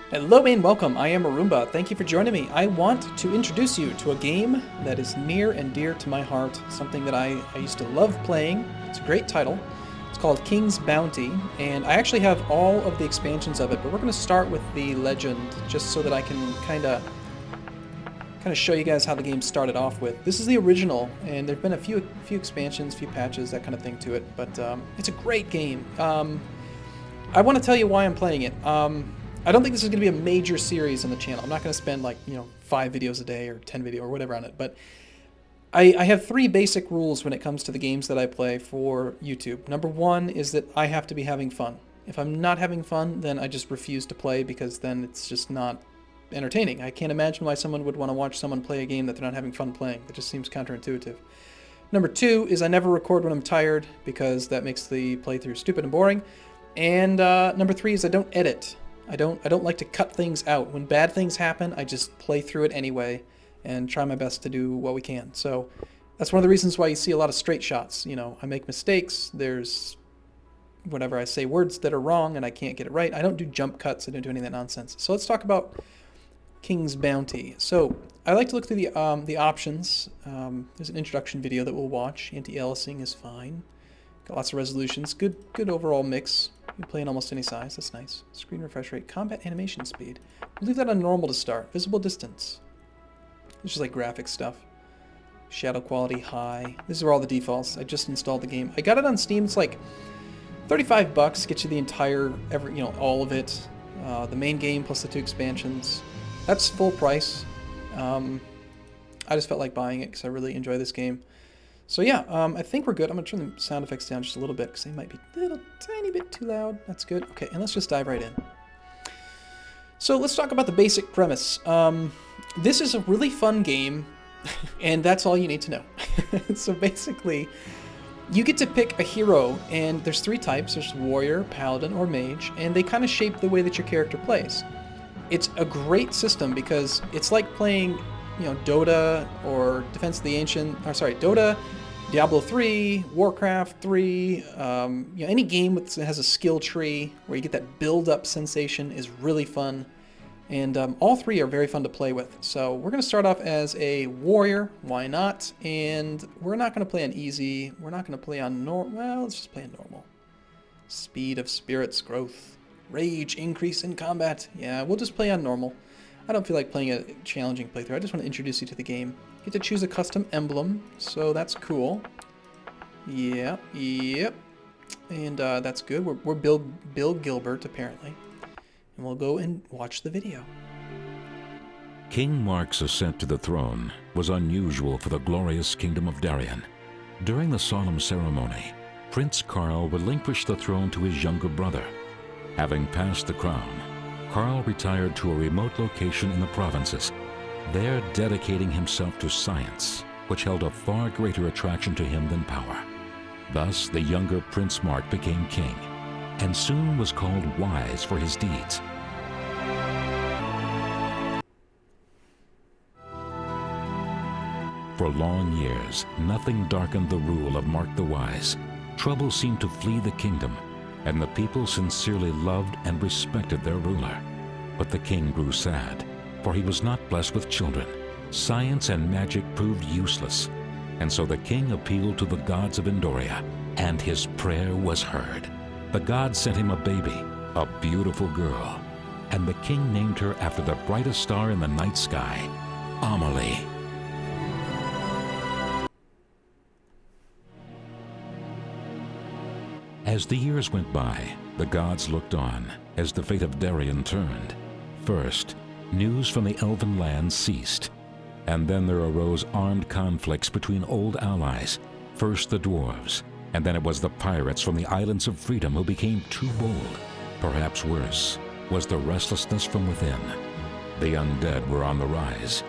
Hello and welcome, I am Arumba. Thank you for joining me. I want to introduce you to a game that is near and dear to my heart, something that I used to love playing. It's a great title. It's called King's Bounty, and I actually have all of the expansions of it, but we're going to start with the Legend, just so that I can kind of show you guys how the game started off with. This is the original, and there have been a few expansions, few patches, that kind of thing to it, but it's a great game. I want to tell you why I'm playing it. I don't think this is going to be a major series on the channel. I'm not going to spend 5 videos a day or 10 videos or whatever on it, but I have 3 basic rules when it comes to the games that I play for YouTube. Number 1 is that I have to be having fun. If I'm not having fun, then I just refuse to play, because then it's just not entertaining. I can't imagine why someone would want to watch someone play a game that they're not having fun playing. It just seems counterintuitive. Number 2 is I never record when I'm tired, because that makes the playthrough stupid and boring. And number 3 is I don't edit. I don't like to cut things out. When bad things happen, I just play through it anyway and try my best to do what we can. So that's one of the reasons why you see a lot of straight shots. I make mistakes. There's whatever, I say words that are wrong and I can't get it right. I don't do jump cuts. I don't do any of that nonsense. So let's talk about King's Bounty. So I like to look through the options. There's an introduction video that we'll watch. Anti-aliasing is fine. Got lots of resolutions. Good overall mix. You can play in almost any size. That's nice. Screen refresh rate. Combat animation speed. We'll leave that on normal to start. Visible distance. It's just like graphic stuff. Shadow quality high. These are all the defaults. I just installed the game. I got it on Steam. It's like $35. Gets you the entire, all of it. The main game plus the 2 expansions. That's full price. I just felt like buying it because I really enjoy this game. So yeah, I think we're good. I'm going to turn the sound effects down just a little bit because they might be a little tiny bit too loud. That's good. Okay, and let's just dive right in. So let's talk about the basic premise. This is a really fun game, and that's all you need to know. So basically, you get to pick a hero, and there's 3 types. There's warrior, paladin, or mage, and they kind of shape the way that your character plays. It's a great system because it's like playing, Dota or Defense of the Ancient, Dota, Diablo 3, Warcraft 3, any game that has a skill tree where you get that build-up sensation is really fun. And all 3 are very fun to play with. So we're going to start off as a warrior, why not? And we're not going to play on easy, we're not going to play on well, let's just play on normal. Speed of spirits growth. Rage increase in combat. Yeah, we'll just play on normal. I don't feel like playing a challenging playthrough. I just want to introduce you to the game. You get to choose a custom emblem, so that's cool. Yep. And that's good. We're Bill Gilbert, apparently. And we'll go and watch the video. King Mark's ascent to the throne was unusual for the glorious kingdom of Darien. During the solemn ceremony, Prince Karl relinquished the throne to his younger brother. Having passed the crown, Karl retired to a remote location in the provinces, there dedicating himself to science, which held a far greater attraction to him than power. Thus, the younger Prince Mark became king, and soon was called wise for his deeds. For long years, nothing darkened the rule of Mark the Wise. Trouble seemed to flee the kingdom, and the people sincerely loved and respected their ruler. But the king grew sad, for he was not blessed with children. Science and magic proved useless, and so the king appealed to the gods of Endoria, and his prayer was heard. The gods sent him a baby, a beautiful girl, and the king named her after the brightest star in the night sky, Amelie. As the years went by, the gods looked on as the fate of Darien turned. First, news from the elven lands ceased, and then there arose armed conflicts between old allies. First the dwarves, and then it was the pirates from the Islands of Freedom who became too bold. Perhaps worse was the restlessness from within. The undead were on the rise.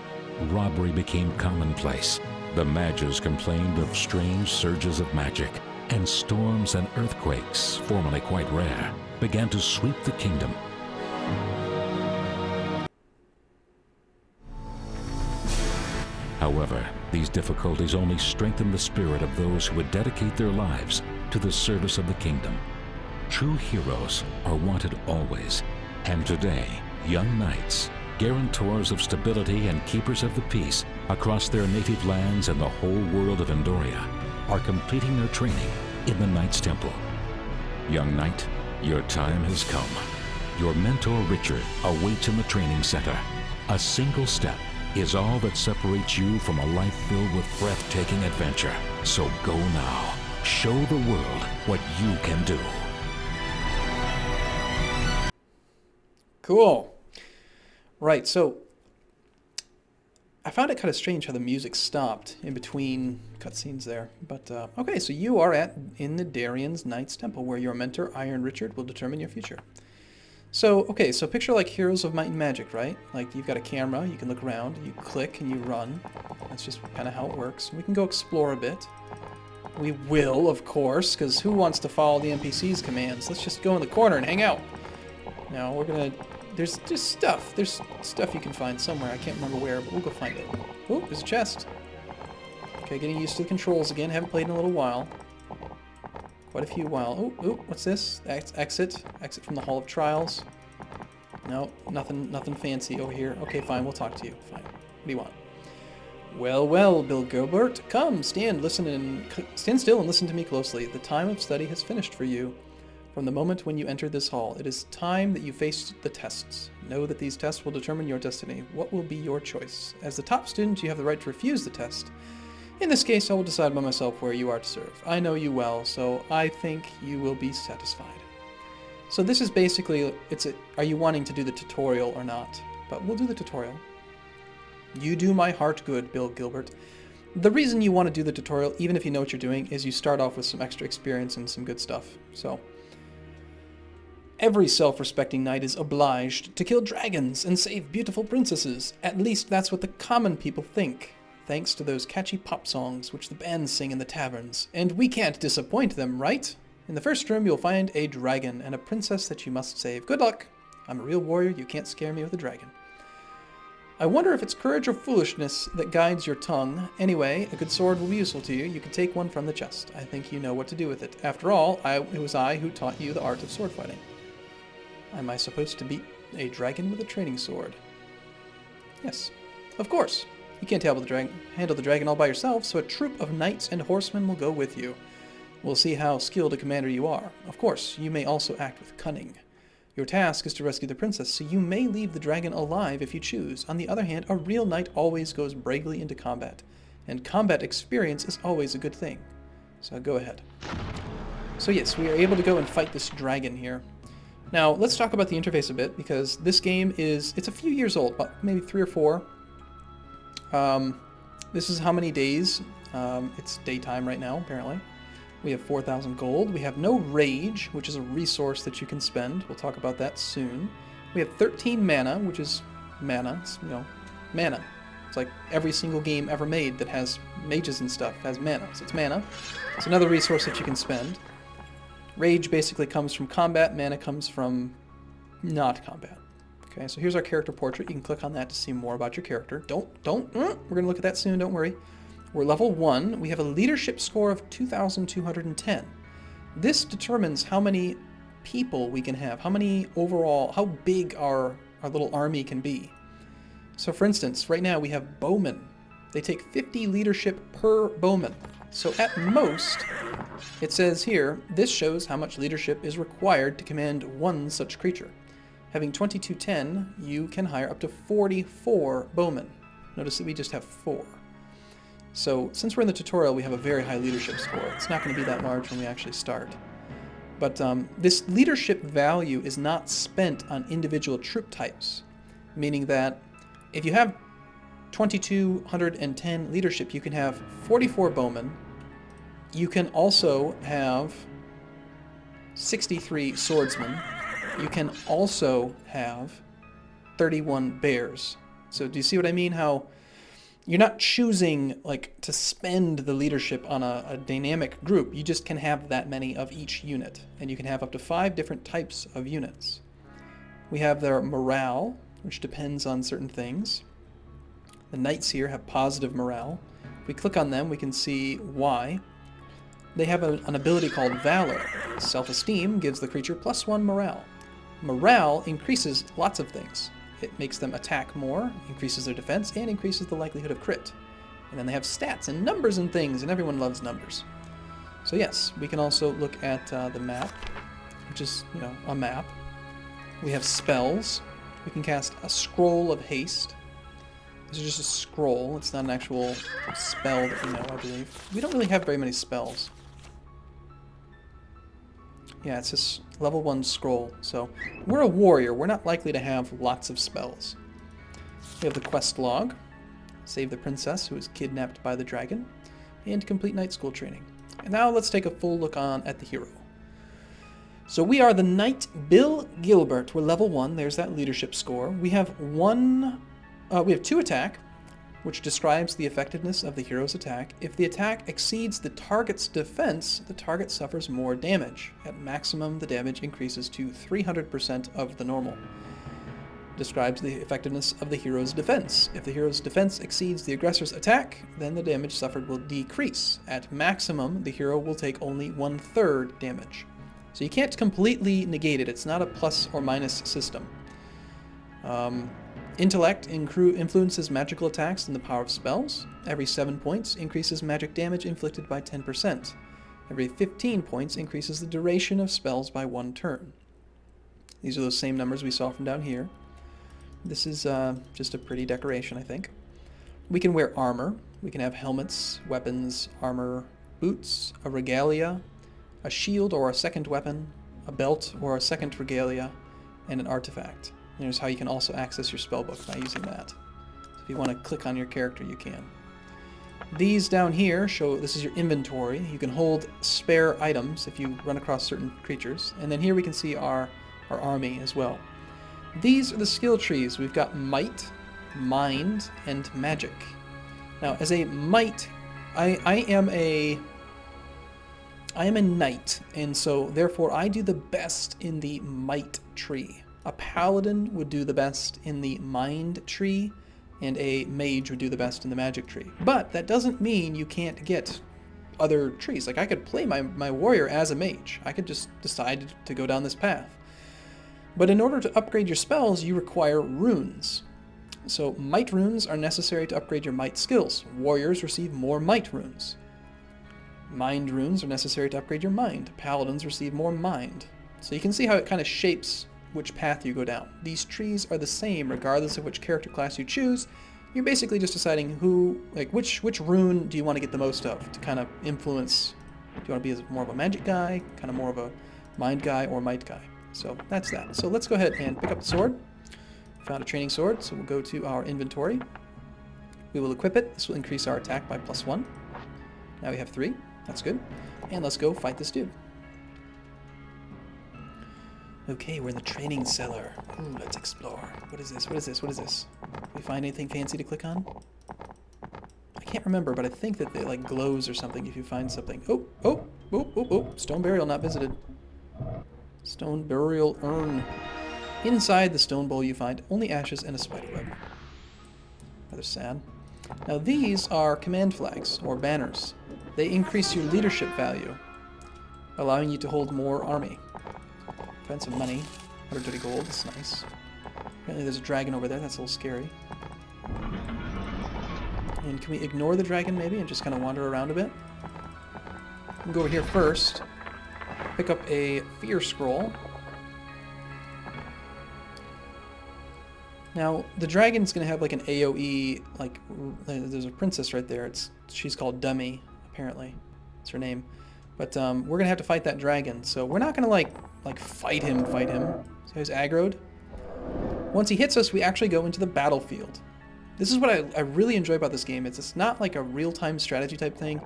Robbery became commonplace. The mages complained of strange surges of magic, and storms and earthquakes, formerly quite rare, began to sweep the kingdom. However, these difficulties only strengthened the spirit of those who would dedicate their lives to the service of the kingdom. True heroes are wanted always, and today Young knights, guarantors of stability and keepers of the peace across their native lands and the whole world of Andoria, are completing their training in the Knights Temple. Young knight, your time has come. Your mentor Richard awaits in the training center. A single step is all that separates you from a life filled with breathtaking adventure. So go now. Show the world what you can do. Cool. Right, so I found it kind of strange how the music stopped in between cutscenes there. But, okay, so you are in the Darien's Knights Temple, where your mentor, Iron Richard, will determine your future. So, okay, so picture like Heroes of Might and Magic, right? Like, you've got a camera, you can look around, you click and you run. That's just kind of how it works. We can go explore a bit. We will, of course, because who wants to follow the NPC's commands? Let's just go in the corner and hang out. Now, we're gonna... There's just stuff. There's stuff you can find somewhere. I can't remember where, but we'll go find it. Oh, there's a chest. Okay, getting used to the controls again. Haven't played in a little while. Quite a few while. Oh, what's this? Exit. Exit from the Hall of Trials. No, nothing fancy over here. Okay, fine. We'll talk to you. Fine. What do you want? Well, Bill Gilbert. Come, stand still and listen to me closely. The time of study has finished for you. From the moment when you entered this hall, it is time that you face the tests. Know that these tests will determine your destiny. What will be your choice? As the top student, you have the right to refuse the test. In this case, I will decide by myself where you are to serve. I know you well, so I think you will be satisfied. So this is basically, are you wanting to do the tutorial or not? But we'll do the tutorial. You do my heart good, Bill Gilbert. The reason you want to do the tutorial, even if you know what you're doing, is you start off with some extra experience and some good stuff. So, every self-respecting knight is obliged to kill dragons and save beautiful princesses. At least that's what the common people think, thanks to those catchy pop songs which the bands sing in the taverns. And we can't disappoint them, right? In the first room, you'll find a dragon and a princess that you must save. Good luck! I'm a real warrior, you can't scare me with a dragon. I wonder if it's courage or foolishness that guides your tongue. Anyway, a good sword will be useful to you. You can take one from the chest. I think you know what to do with it. After all, it was I who taught you the art of sword fighting. Am I supposed to beat a dragon with a training sword? Yes, of course. You can't handle the dragon all by yourself, so a troop of knights and horsemen will go with you. We'll see how skilled a commander you are. Of course, you may also act with cunning. Your task is to rescue the princess, so you may leave the dragon alive if you choose. On the other hand, a real knight always goes bravely into combat, and combat experience is always a good thing. So go ahead. So yes, we are able to go and fight this dragon here. Now, let's talk about the interface a bit, because this game it's a few years old, about maybe 3 or 4. This is how many days. It's daytime right now, apparently. We have 4,000 gold. We have no rage, which is a resource that you can spend. We'll talk about that soon. We have 13 mana, which is mana. It's, mana. It's like every single game ever made that has mages and stuff has mana. So it's mana. It's another resource that you can spend. Rage basically comes from combat. Mana comes from not combat. Okay, so here's our character portrait. You can click on that to see more about your character. We're going to look at that soon, don't worry. We're level 1. We have a leadership score of 2,210. This determines how many people we can have, how big our little army can be. So for instance, right now we have bowmen. They take 50 leadership per bowman. So at most, it says here, this shows how much leadership is required to command one such creature. Having 2210, you can hire up to 44 bowmen. Notice that we just have 4. So since we're in the tutorial, we have a very high leadership score. It's not going to be that large when we actually start. But this leadership value is not spent on individual troop types, meaning that if you have 2,210 leadership, you can have 44 bowmen. You can also have 63 swordsmen. You can also have 31 bears. So do you see what I mean? How you're not choosing to spend the leadership on a dynamic group. You just can have that many of each unit, and you can have up to 5 different types of units. We have their morale, which depends on certain things. The knights here have positive morale. If we click on them, we can see why. They have an ability called Valor. Self-esteem gives the creature +1 morale. Morale increases lots of things. It makes them attack more, increases their defense, and increases the likelihood of crit. And then they have stats and numbers and things, and everyone loves numbers. So yes, we can also look at the map, which is, you know, a map. We have spells. We can cast a Scroll of Haste. This is just a scroll. It's not an actual spell that we know, I believe. We don't really have very many spells. Yeah, it's just level 1 scroll. So we're a warrior. We're not likely to have lots of spells. We have the quest log. Save the princess who was kidnapped by the dragon. And complete night school training. And now let's take a full look on at the hero. So we are the Knight Bill Gilbert. We're level 1. There's that leadership score. We have 2 attack, which describes the effectiveness of the hero's attack. If the attack exceeds the target's defense, the target suffers more damage. At maximum, the damage increases to 300% of the normal. Describes the effectiveness of the hero's defense. If the hero's defense exceeds the aggressor's attack, then the damage suffered will decrease. At maximum, the hero will take only 1/3 damage. So you can't completely negate it. It's not a plus or minus system. Intellect influences magical attacks and the power of spells. Every 7 points increases magic damage inflicted by 10%. Every 15 points increases the duration of spells by 1 turn. These are those same numbers we saw from down here. This is just a pretty decoration, I think. We can wear armor. We can have helmets, weapons, armor, boots, a regalia, a shield or a second weapon, a belt or a second regalia, and an artifact. And here's how you can also access your spellbook by using that. So if you want to click on your character, you can. These down here show, this is your inventory. You can hold spare items if you run across certain creatures. And then here we can see our army as well. These are the skill trees. We've got Might, Mind, and Magic. Now, as a Might, I am a knight, and so therefore I do the best in the Might tree. A paladin would do the best in the Mind tree, and a mage would do the best in the Magic tree. But that doesn't mean you can't get other trees. Like, I could play my warrior as a mage. I could just decide to go down this path. But in order to upgrade your spells, you require runes. So Might runes are necessary to upgrade your Might skills. Warriors receive more Might runes. Mind runes are necessary to upgrade your Mind. Paladins receive more Mind. So you can see how it kind of shapes which path you go down. These trees are the same regardless of which character class you choose. You're basically just deciding which rune do you want to get the most of to kind of influence. Do you want to be more of a magic guy, kind of more of a mind guy, or might guy? So that's that. So let's go ahead and pick up the sword. Found a training sword, so we'll go to our inventory. We will equip it. This will increase our attack by +1. Now we have 3. That's good. And let's go fight this dude. Okay, we're in the training cellar. Ooh, let's explore. What is this? What is this? What is this? Can we find anything fancy to click on? I can't remember, but I think that it like glows or something if you find something. Oh. Stone burial not visited. Stone burial urn. Inside the stone bowl you find only ashes and a spiderweb. Rather sad. Now these are command flags, or banners. They increase your leadership value, allowing you to hold more army. Find some money. 130 gold, that's nice. Apparently there's a dragon over there, that's a little scary. And can we ignore the dragon maybe and just kind of wander around a bit? We'll go over here first. Pick up a fear scroll. Now, the dragon's going to have like an AoE, like, there's a princess right there. She's called Dummy, apparently. That's her name. But we're going to have to fight that dragon, so we're not going to like fight him. So he's aggroed. Once he hits us, we actually go into the battlefield. This is what I really enjoy about this game. It's not like a real-time strategy type thing.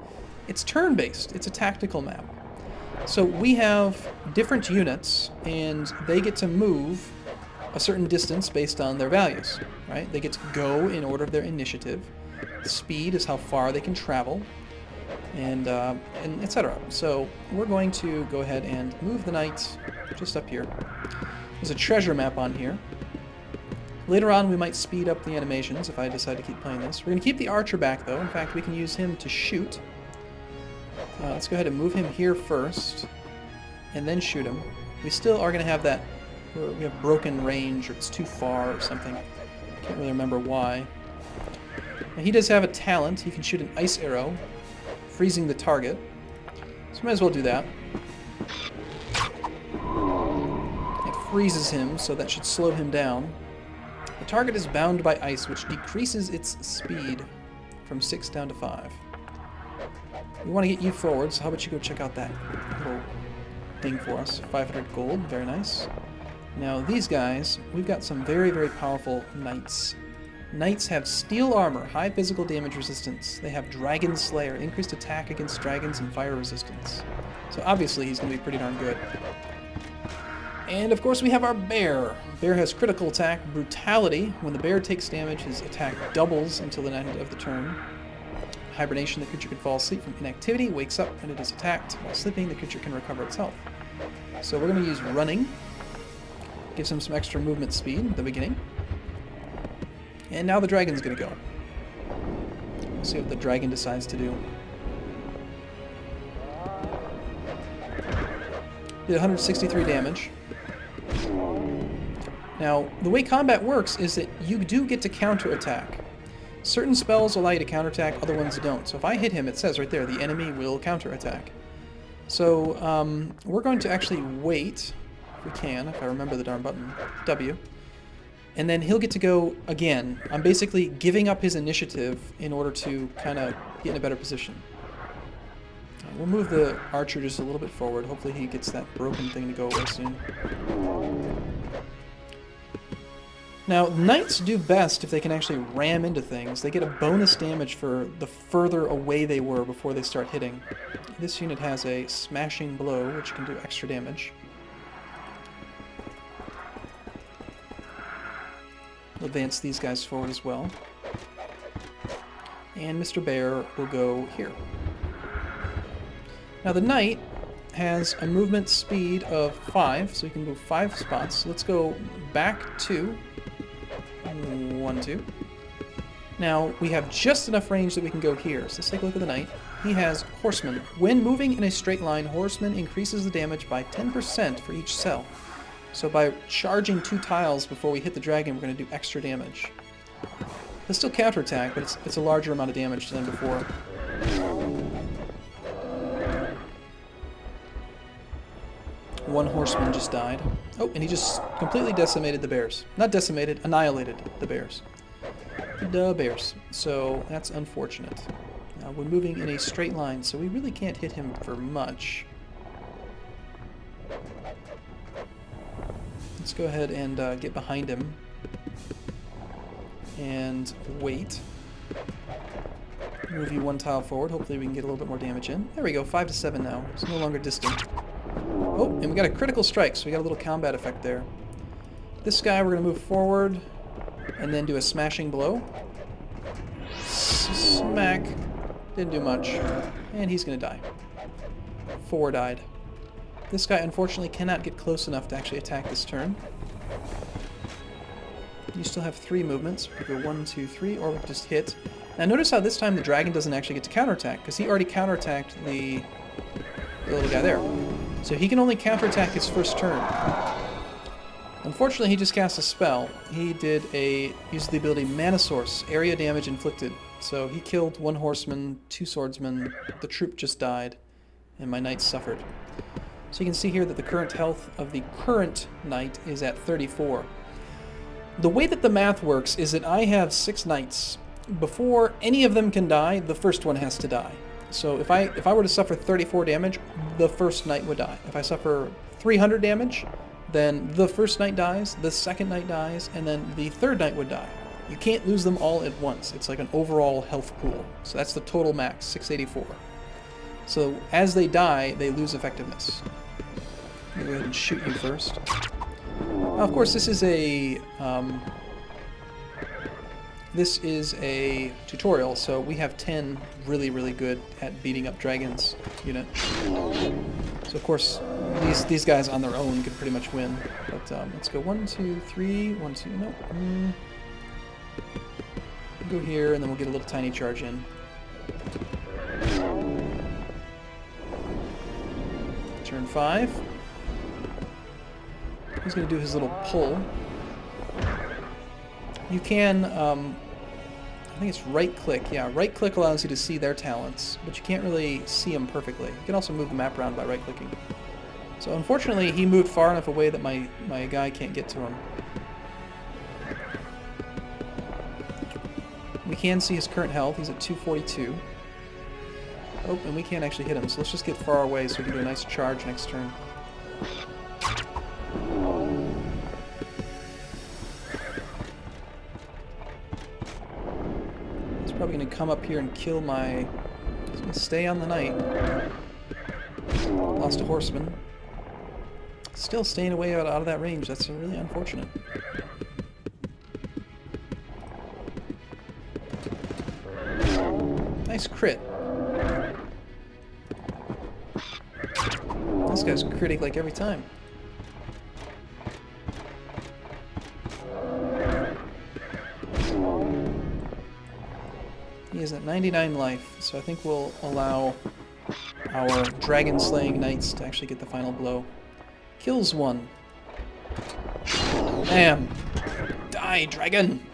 It's turn-based. It's a tactical map. So we have different units, and they get to move a certain distance based on their values, right? They get to go in order of their initiative. Speed is how far they can travel, and etc. So we're going to go ahead and move the knight just up here. There's a treasure map on here. Later on, we might speed up the animations if I decide to keep playing this. We're going to keep the archer back, though. In fact, we can use him to shoot. Let's go ahead and move him here first, and then shoot him. We still are going to have that we have broken range, or it's too far or something. Can't really remember why. Now, he does have a talent. He can shoot an ice arrow, freezing the target. So might as well do that. It freezes him, so that should slow him down. The target is bound by ice, which decreases its speed from 6 down to 5. We want to get you forward, so how about you go check out that little thing for us. 500 gold, very nice. Now these guys, we've got some very, very powerful knights. Knights have steel armor, high physical damage resistance. They have Dragon Slayer, increased attack against dragons and fire resistance. So obviously he's going to be pretty darn good. And of course we have our bear. Bear has critical attack, brutality. When the bear takes damage, his attack doubles until the end of the turn. Hibernation, the creature can fall asleep from inactivity, wakes up, and it is attacked. While sleeping, the creature can recover itself. So we're going to use running. Gives him some extra movement speed at the beginning. And now the dragon's going to go. We'll see what the dragon decides to do. Did 163 damage. Now, the way combat works is that you do get to counterattack. Certain spells allow you to counterattack, other ones don't. So if I hit him, it says right there, the enemy will counterattack. So we're going to actually wait, if we can, if I remember the darn button, W. And then he'll get to go again. I'm basically giving up his initiative in order to kind of get in a better position. We'll move the archer just a little bit forward. Hopefully he gets that broken thing to go away soon. Now, knights do best if they can actually ram into things. They get a bonus damage for the further away they were before they start hitting. This unit has a smashing blow, which can do extra damage. Advance these guys forward as well. And Mr. Bear will go here. Now the knight has a movement speed of 5, so he can move 5 spots. So let's go back 2. 1, 2. Now we have just enough range that we can go here. So let's take a look at the knight. He has Horseman. When moving in a straight line, Horseman increases the damage by 10% for each cell. So by charging 2 tiles before we hit the dragon, we're going to do extra damage. He'll still counterattack, but it's a larger amount of damage than before. One horseman just died. Oh, and he just completely decimated the bears. Not decimated, annihilated the bears. The bears. So that's unfortunate. Now we're moving in a straight line, so we really can't hit him for much. Let's go ahead and get behind him and wait. Move you 1 tile forward. Hopefully we can get a little bit more damage in. There we go, 5 to 7 now. It's no longer distant. Oh, and we got a critical strike, so we got a little combat effect there. This guy we're going to move forward and then do a smashing blow. Smack. Didn't do much. And he's going to die. 4 died. This guy unfortunately cannot get close enough to actually attack this turn. You still have 3 movements. We could go 1, 2, 3, or we could just hit. Now notice how this time the dragon doesn't actually get to counterattack, because he already counterattacked the little guy there. So he can only counterattack his first turn. Unfortunately, he just cast a spell. He used the ability Mana Source, area damage inflicted. So he killed 1 horseman, 2 swordsmen, the troop just died, and my knight suffered. So you can see here that the current health of the current knight is at 34. The way that the math works is that I have 6 knights. Before any of them can die, the first one has to die. So if I were to suffer 34 damage, the first knight would die. If I suffer 300 damage, then the first knight dies, the second knight dies, and then the third knight would die. You can't lose them all at once. It's like an overall health pool. So that's the total max, 684. So as they die, they lose effectiveness. Let me go ahead and shoot you first. Now, of course, this is a tutorial, so we have 10 really, really good at beating up dragons unit. So of course, these guys on their own could pretty much win. But let's go 1, 2, 3, 1, 2, no. Go here, and then we'll get a little tiny charge in. Turn 5. He's going to do his little pull. You can, I think it's right-click. Yeah, right-click allows you to see their talents, but you can't really see them perfectly. You can also move the map around by right-clicking. So unfortunately, he moved far enough away that my guy can't get to him. We can see his current health. He's at 242. Oh, and we can't actually hit him, so let's just get far away so we can do a nice charge next turn. He's probably going to come up here and kill my... He's going to stay on the knight. Lost a horseman. Still staying away out of that range. That's really unfortunate. Nice crit. This guy's critting like every time. He is at 99 life, so I think we'll allow our dragon-slaying knights to actually get the final blow. Kills one. Bam! Die, dragon!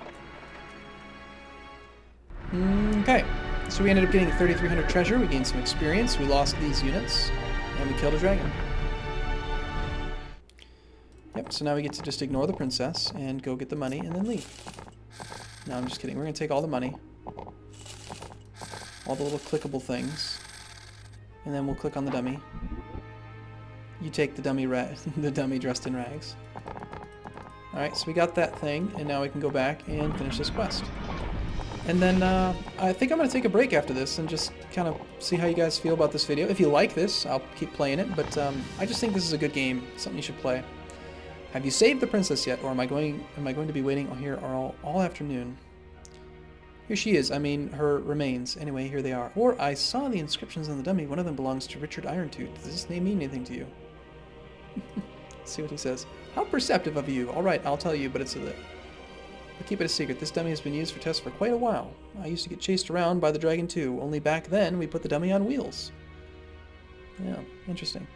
Okay, so we ended up getting 3,300 treasure, we gained some experience, we lost these units, and we killed a dragon. Yep, so now we get to just ignore the princess and go get the money and then leave. No, I'm just kidding. We're going to take all the money. All the little clickable things. And then we'll click on the dummy. You take the dummy the dummy dressed in rags. Alright, so we got that thing, and now we can go back and finish this quest. And then I think I'm going to take a break after this and just kind of see how you guys feel about this video. If you like this, I'll keep playing it, but I just think this is a good game, something you should play. Have you saved the princess yet, or am I going to be waiting here all afternoon? Here she is, I mean her remains. Anyway, here they are. Or I saw the inscriptions on the dummy. One of them belongs to Richard Irontooth. Does this name mean anything to you? Let's see what he says. How perceptive of you. Alright, I'll tell you, but it's but keep it a secret. This dummy has been used for tests for quite a while. I used to get chased around by the dragon too. Only back then we put the dummy on wheels. Yeah, interesting.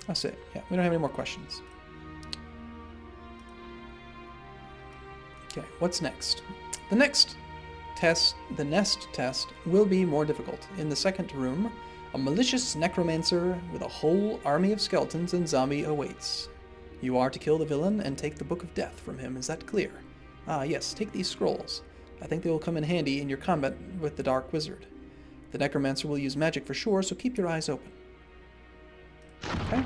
That's it. Yeah, we don't have any more questions. Okay, what's next? The next test, the nest test, will be more difficult. In the second room, a malicious necromancer with a whole army of skeletons and zombie awaits. You are to kill the villain and take the Book of Death from him. Is that clear? Ah, yes, take these scrolls. I think they will come in handy in your combat with the Dark Wizard. The necromancer will use magic for sure, so keep your eyes open. Okay.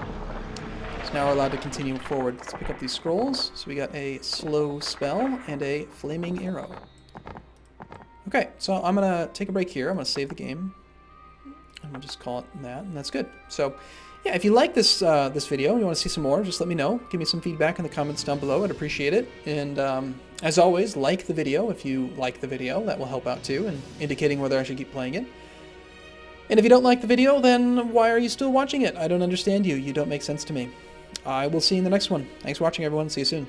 So now we're allowed to continue forward. Let's pick up these scrolls. So we got a slow spell and a flaming arrow. Okay, so I'm going to take a break here. I'm going to save the game. And we'll just call it that, and that's good. So, yeah, if you like this this video and you want to see some more, just let me know. Give me some feedback in the comments down below. I'd appreciate it. And as always, like the video if you like the video. That will help out too, in indicating whether I should keep playing it. And if you don't like the video, then why are you still watching it? I don't understand you. You don't make sense to me. I will see you in the next one. Thanks for watching, everyone. See you soon.